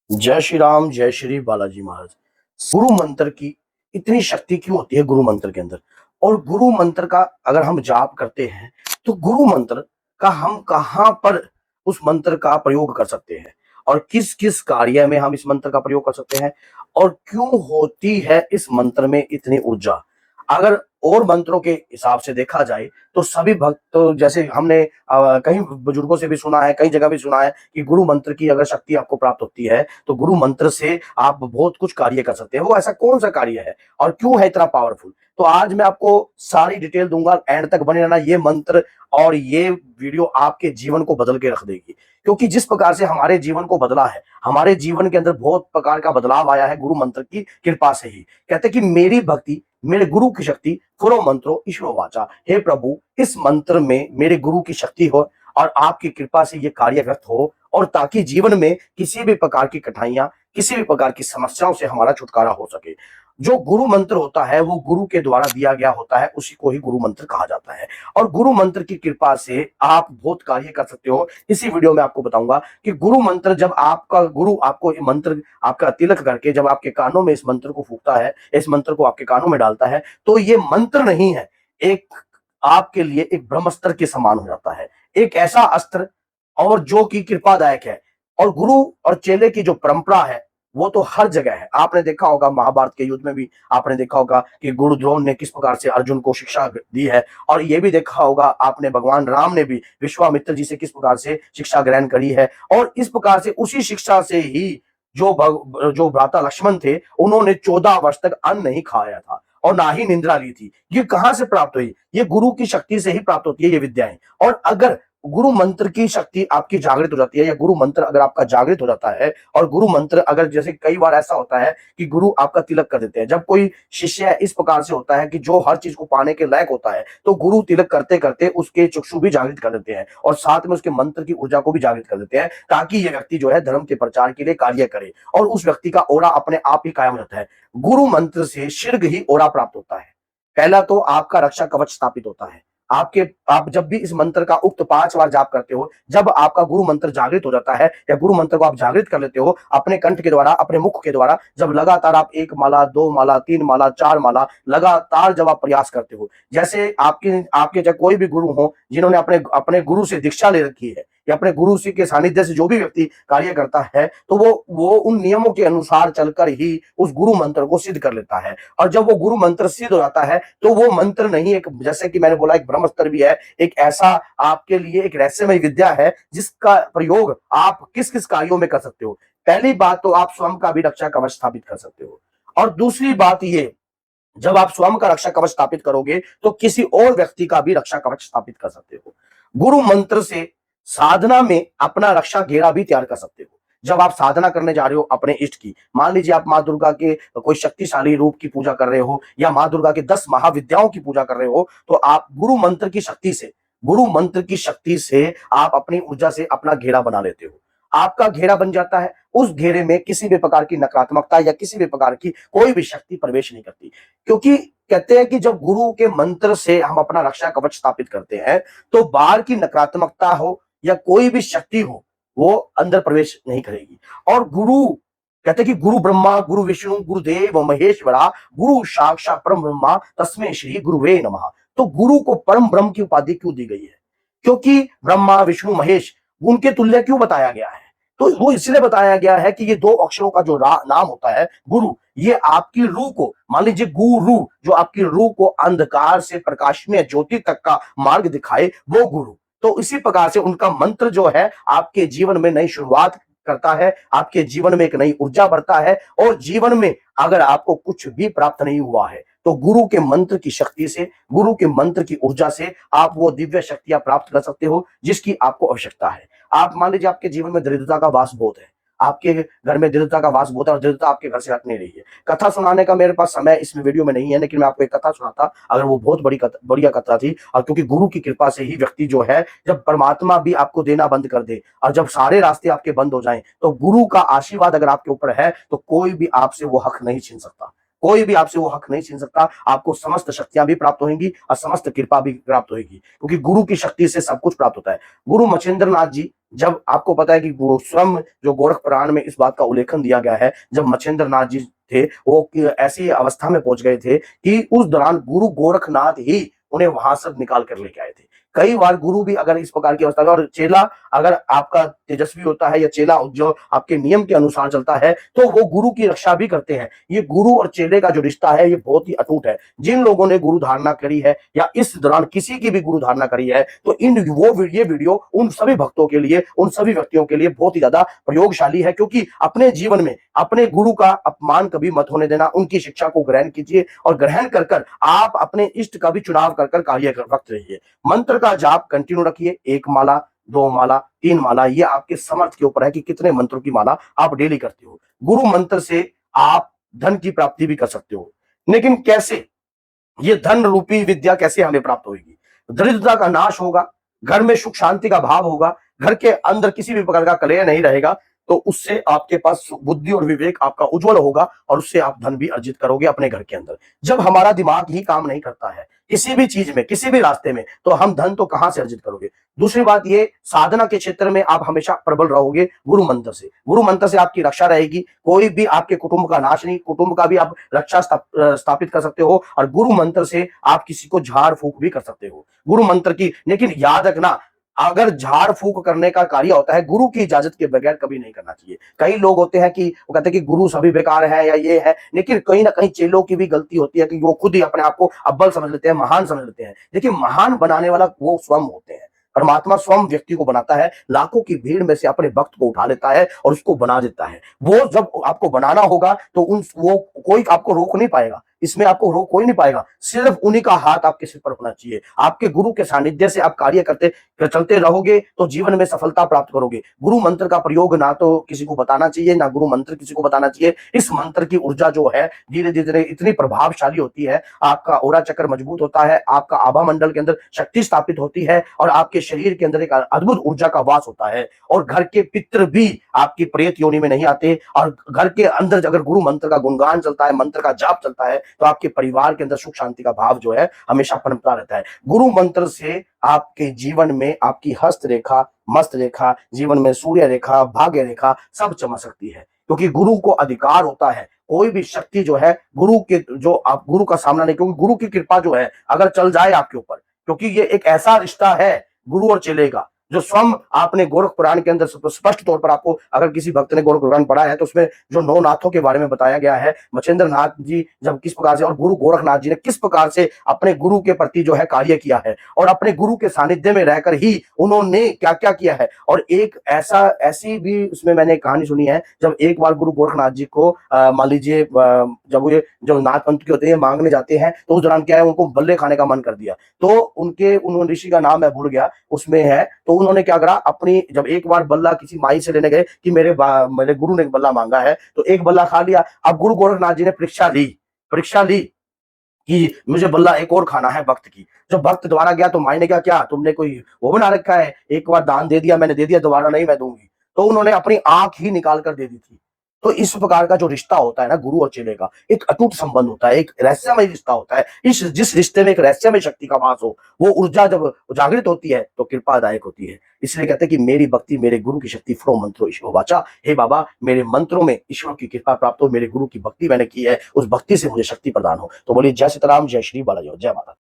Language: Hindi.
जय श्री राम, जय श्री बालाजी महाराज। गुरु मंत्र की इतनी शक्ति क्यों होती है गुरु मंत्र के अंदर? और गुरु मंत्र का अगर हम जाप करते हैं तो गुरु मंत्र का हम कहां पर उस मंत्र का प्रयोग कर सकते हैं और किस किस कार्य में हम इस मंत्र का प्रयोग कर सकते हैं और क्यों होती है इस मंत्र में इतनी ऊर्जा? अगर और मंत्रों के हिसाब से देखा जाए तो सभी भक्त तो जैसे हमने कई बुजुर्गों से भी सुना है, कई जगह भी सुना है कि गुरु मंत्र की अगर शक्ति आपको प्राप्त होती है तो गुरु मंत्र से आप बहुत कुछ कार्य कर सकते हैं। वो ऐसा कौन सा कार्य है और क्यों है इतना पावरफुल? तो आज मैं आपको सारी डिटेल दूंगा, एंड तक बने रहना। ये मंत्र और ये वीडियो आपके जीवन को बदल के रख देगी, क्योंकि जिस प्रकार से हमारे जीवन को बदला है, हमारे जीवन के अंदर बहुत प्रकार का बदलाव आया है गुरु मंत्र की कृपा से ही। कहते कि मेरी भक्ति, मेरे गुरु की शक्ति, फुरो मंत्रो ईश्वरो वाचा। हे प्रभु, इस मंत्र में मेरे गुरु की शक्ति हो और आपकी कृपा से ये कार्यरत हो, और ताकि जीवन में किसी भी प्रकार की कठिनाइयां, किसी भी प्रकार की समस्याओं से हमारा छुटकारा हो सके। जो गुरु मंत्र होता है वो गुरु के द्वारा दिया गया होता है, उसी को ही गुरु मंत्र कहा जाता है। और गुरु मंत्र की कृपा से आप बहुत कार्य कर सकते हो। इसी वीडियो में आपको बताऊंगा कि गुरु मंत्र, जब आपका गुरु आपको ये मंत्र आपका तिलक करके जब आपके कानों में इस मंत्र को फूंकता है, इस मंत्र को आपके कानों में डालता है, तो ये मंत्र नहीं है, एक आपके लिए एक ब्रह्मास्त्र के समान हो जाता है। एक ऐसा अस्त्र और जो कि कृपादायक है। और गुरु और चेले की जो परंपरा है वो तो हर जगह है। आपने देखा होगा महाभारत के युद्ध में भी आपने देखा होगा कि गुरु द्रोण ने किस प्रकार से अर्जुन को शिक्षा दी है, और ये भी देखा होगा आपने भगवान राम ने भी विश्वामित्र जी से किस प्रकार से शिक्षा ग्रहण करी है। और इस प्रकार से उसी शिक्षा से ही जो भ्राता लक्ष्मण थे, उन्होंने 14 वर्ष तक अन्न नहीं खाया था और ना ही निंद्रा ली थी। ये कहां से प्राप्त हुई? ये गुरु की शक्ति से ही प्राप्त होती है ये विद्याएं। और अगर गुरु मंत्र की शक्ति आपकी जागृत हो जाती है, या गुरु मंत्र अगर आपका जागृत हो जाता है, और गुरु मंत्र अगर, जैसे कई बार ऐसा होता है कि गुरु आपका तिलक कर देते हैं। जब कोई शिष्य इस प्रकार से होता है कि जो हर चीज को पाने के लायक होता है, तो गुरु तिलक करते करते उसके चक्षु भी जागृत कर देते हैं और साथ में उसके मंत्र की ऊर्जा को भी जागृत कर देते हैं, ताकि ये व्यक्ति जो है धर्म के प्रचार के लिए कार्य करे और उस व्यक्ति का ओरा अपने आप ही कायम रहता है। गुरु मंत्र से शीघ्र ही ओरा प्राप्त होता है। पहला तो आपका रक्षा कवच स्थापित होता है। आप जब भी इस मंत्र का उक्त 5 बार जाप करते हो, जब आपका गुरु मंत्र जागृत हो जाता है या गुरु मंत्र को आप जागृत कर लेते हो अपने कंठ के द्वारा, अपने मुख के द्वारा, जब लगातार आप 1 माला, 2 माला, 3 माला, 4 माला लगातार जब आप प्रयास करते हो, जैसे आपके आपके चाहे कोई भी गुरु हो जिन्होंने अपने अपने गुरु से दीक्षा ले रखी है, या अपने गुरु जी के सानिध्य से जो भी व्यक्ति कार्य करता है, तो वो उन नियमों के अनुसार चलकर ही उस गुरु मंत्र को सिद्ध कर लेता है। और जब वो गुरु मंत्र सिद्ध हो जाता है, तो वो मंत्र नहीं, एक, जैसे कि मैंने बोला, एक ब्रह्मास्त्र भी है, एक ऐसा आपके लिए एक रहस्यमय विद्या है जिसका प्रयोग आप किस किस कार्यों में कर सकते हो। पहली बात तो आप स्वयं का भी रक्षा कवच स्थापित कर सकते हो, और दूसरी बात ये, जब आप स्वयं का रक्षा कवच स्थापित करोगे तो किसी और व्यक्ति का भी रक्षा कवच स्थापित कर सकते हो। गुरु मंत्र से साधना में अपना रक्षा घेरा भी तैयार कर सकते हो। जब आप साधना करने जा रहे हो अपने इष्ट की, मान लीजिए आप माँ दुर्गा के कोई शक्तिशाली रूप की पूजा कर रहे हो, या माँ दुर्गा के 10 महाविद्याओं की पूजा कर रहे हो, तो आप गुरु मंत्र की शक्ति से आप अपनी ऊर्जा से अपना घेरा बना लेते हो। आपका घेरा बन जाता है, उस घेरे में किसी भी प्रकार की नकारात्मकता या किसी भी प्रकार की कोई भी शक्ति प्रवेश नहीं करती। क्योंकि कहते हैं कि जब गुरु के मंत्र से हम अपना रक्षा कवच स्थापित करते हैं, तो बाहर की नकारात्मकता हो या कोई भी शक्ति हो, वो अंदर प्रवेश नहीं करेगी। और गुरु, कहते हैं कि गुरु ब्रह्मा, गुरु विष्णु, गुरुदेव महेश्वरा, गुरु साक्षात परम ब्रह्मा, तस्मै श्री गुरुवे नमः। तो गुरु को परम ब्रह्म की उपाधि क्यों दी गई है? क्योंकि ब्रह्मा, विष्णु, महेश, उनके तुल्य क्यों बताया गया है? तो वो इसलिए बताया गया है कि ये 2 अक्षरों का जो नाम होता है गुरु, ये आपकी रूह को, मान लीजिए गुरु, जो आपकी रूह को अंधकार से प्रकाशमय ज्योति तक का मार्ग दिखाए, वो गुरु। तो इसी प्रकार से उनका मंत्र जो है आपके जीवन में नई शुरुआत करता है, आपके जीवन में एक नई ऊर्जा भरता है। और जीवन में अगर आपको कुछ भी प्राप्त नहीं हुआ है, तो गुरु के मंत्र की शक्ति से, गुरु के मंत्र की ऊर्जा से आप वो दिव्य शक्तियां प्राप्त कर सकते हो जिसकी आपको आवश्यकता है। आप मान लीजिए आपके जीवन में दरिद्रता का वास बहुत है, आपके घर में दरिद्रता का वास बहुत है और दरिद्रता आपके घर से हट नहीं रही है। कथा सुनाने का मेरे पास समय इस वीडियो में नहीं है, लेकिन मैं आपको एक कथा सुनाता अगर वो बहुत बढ़िया कथा थी। और क्योंकि गुरु की कृपा से ही व्यक्ति जो है, जब परमात्मा भी आपको देना बंद कर दे और जब सारे रास्ते आपके बंद हो जाएं, तो गुरु का आशीर्वाद अगर आपके ऊपर है तो कोई भी आपसे वो हक नहीं छीन सकता। कोई भी आपसे वो हक नहीं छीन सकता। आपको समस्त शक्तियां भी प्राप्त होंगी और समस्त कृपा भी प्राप्त होगी, क्योंकि गुरु की शक्ति से सब कुछ प्राप्त होता है। गुरु मच्छिंद्र नाथ जी, जब आपको पता है कि स्वयं जो गोरख पुराण में इस बात का उल्लेखन दिया गया है, जब मच्छिंद्र नाथ जी थे वो ऐसी अवस्था में पहुंच गए थे कि उस दौरान गुरु गोरखनाथ ही उन्हें वहां से निकाल कर लेके आए थे। कई बार गुरु भी अगर इस प्रकार की अवस्था में, और चेला अगर आपका तेजस्वी होता है या चेला जो आपके नियम के अनुसार चलता है, तो वो गुरु की रक्षा भी करते हैं। ये गुरु और चेले का जो रिश्ता है ये बहुत ही अटूट है। जिन लोगों ने गुरु धारणा करी है या इस दौरान किसी की भी गुरु धारणा करी है, तो ये वीडियो उन सभी भक्तों के लिए, उन सभी व्यक्तियों के लिए बहुत ही ज्यादा प्रयोगशाली है, क्योंकि अपने जीवन में अपने गुरु का अपमान कभी मत होने देना। उनकी शिक्षा को ग्रहण कीजिए और ग्रहण कर कर आप अपने इष्ट का भी चुनाव कर कर कार्य करते रहिए। मंत्र का जाप कंटिन्यू रखिए, 1 माला, 2 माला, 3 माला, ये आपके समर्थ के ऊपर है कि कितने मंत्रों की माला आप डेली करते हो। गुरु मंत्र से आप धन की प्राप्ति भी कर सकते हो, लेकिन कैसे? ये धन रूपी विद्या कैसे हमें प्राप्त होगी? दरिद्रता का नाश होगा, घर में सुख शांति का भाव होगा, घर के अंदर किसी भी प्रकार का कलह नहीं रहेगा, तो उससे आपके पास बुद्धि और विवेक आपका उज्जवल होगा और उससे आप धन भी अर्जित करोगे अपने घर के अंदर। जब हमारा दिमाग ही काम नहीं करता है किसी भी चीज में, किसी भी रास्ते में, तो हम धन तो कहां से अर्जित करोगे? दूसरी बात ये, साधना के क्षेत्र में आप हमेशा प्रबल रहोगे गुरु मंत्र से। गुरु मंत्र से आपकी रक्षा रहेगी, कोई भी आपके कुटुंब का नाश नहीं, कुटुंब का भी आप रक्षा स्थापित कर सकते हो, और गुरु मंत्र से आप किसी को झाड़ फूक भी कर सकते हो गुरु मंत्र की। लेकिन याद रखना, अगर झाड़ फूक करने का कार्य होता है, गुरु की इजाजत के बगैर कभी नहीं करना चाहिए। कई लोग होते हैं कि वो कहते हैं कि गुरु सभी बेकार है या ये है, लेकिन कहीं ना कहीं चेलों की भी गलती होती है कि वो खुद ही अपने आप को अव्वल समझ लेते हैं, महान समझ लेते हैं। देखिए, महान बनाने वाला वो स्वयं होते हैं। परमात्मा स्वयं व्यक्ति को बनाता है, लाखों की भीड़ में से अपने भक्त को उठा लेता है और उसको बना देता है। वो जब आपको बनाना होगा तो वो कोई आपको रोक नहीं पाएगा, इसमें आपको रोक कोई नहीं पाएगा, सिर्फ उन्हीं का हाथ आपके सिर पर होना चाहिए। आपके गुरु के सानिध्य से आप कार्य करते चलते रहोगे तो जीवन में सफलता प्राप्त करोगे। गुरु मंत्र का प्रयोग ना तो किसी को बताना चाहिए, ना गुरु मंत्र किसी को बताना चाहिए। इस मंत्र की ऊर्जा जो है धीरे धीरे इतनी प्रभावशाली होती है, आपका ओरा चक्र मजबूत होता है, आपका आभा मंडल के अंदर शक्ति स्थापित होती है और आपके शरीर के अंदर एक अद्भुत ऊर्जा का वास होता है, और घर के पितृ भी आपकी प्रेत योनि में नहीं आते। और घर के अंदर अगर गुरु मंत्र का गुणगान चलता है, मंत्र का जाप चलता है, तो आपके परिवार के अंदर सुख शांति का भाव जो है हमेशा पनपता रहता है। गुरु मंत्र से आपके जीवन में आपकी हस्त रेखा, मस्त रेखा, जीवन में सूर्य रेखा, भाग्य रेखा सब चमक सकती है, क्योंकि गुरु को अधिकार होता है। कोई भी शक्ति जो है गुरु के, जो आप गुरु का सामना नहीं, क्योंकि गुरु की कृपा जो है अगर चल जाए आपके ऊपर, क्योंकि ये एक ऐसा रिश्ता है गुरु और चेले का, जो स्वयं आपने गोरख पुराण के अंदर स्पष्ट तौर पर, आपको अगर किसी भक्त ने गोरख पुराण पढ़ा है तो उसमें जो 9 नाथों के बारे में बताया गया है, मच्छिंद्र नाथ जी जब किस प्रकार से और गुरु गोरखनाथ जी ने किस प्रकार से अपने गुरु के प्रति जो है कार्य किया है, और अपने गुरु के सानिध्य में रहकर ही उन्होंने क्या क्या किया है। और एक ऐसी भी उसमें मैंने कहानी सुनी है, जब एक बार गुरु गोरखनाथ जी को मान लीजिए जब ये जो नाथ पंथ के होते हैं मांगने जाते हैं, तो उस दौरान क्या है, उनको बल्ले खाने का मन कर दिया, तो उन्होंने ऋषि का नाम मैं भूल गया उसमें है, तो उन्होंने क्या करा, अपनी जब एक बार बल्ला किसी माई से लेने गए कि मेरे गुरु ने बल्ला मांगा है, तो एक बल्ला खा लिया। अब गुरु गोरखनाथ जी ने परीक्षा ली कि मुझे बल्ला एक और खाना है भक्त की। जब भक्त दोबारा गया तो माई ने क्या तुमने कोई वो बना रखा है, एक बार दान दे दिया, मैंने दे दिया, दोबारा नहीं मैं दूंगी। तो उन्होंने अपनी आंख ही निकाल कर दे दी थी। तो इस प्रकार का जो रिश्ता होता है ना गुरु और चेले का, एक अटूट संबंध होता है, एक रहस्यमय रिश्ता होता है। इस जिस रिश्ते में एक रहस्यमय शक्ति का वास हो, वो ऊर्जा जब जागृत होती है तो कृपादायक होती है। इसलिए कहते हैं कि मेरी भक्ति मेरे गुरु की शक्ति, फ्रो मंत्रो ईश्वर वाचा। हे बाबा, मेरे मंत्रों में ईश्वर की कृपा प्राप्त हो, मेरे गुरु की भक्ति मैंने की है, उस भक्ति से मुझे शक्ति प्रदान हो। तो बोलिए जय सीताराम, जय श्री बालाजी, जय माता।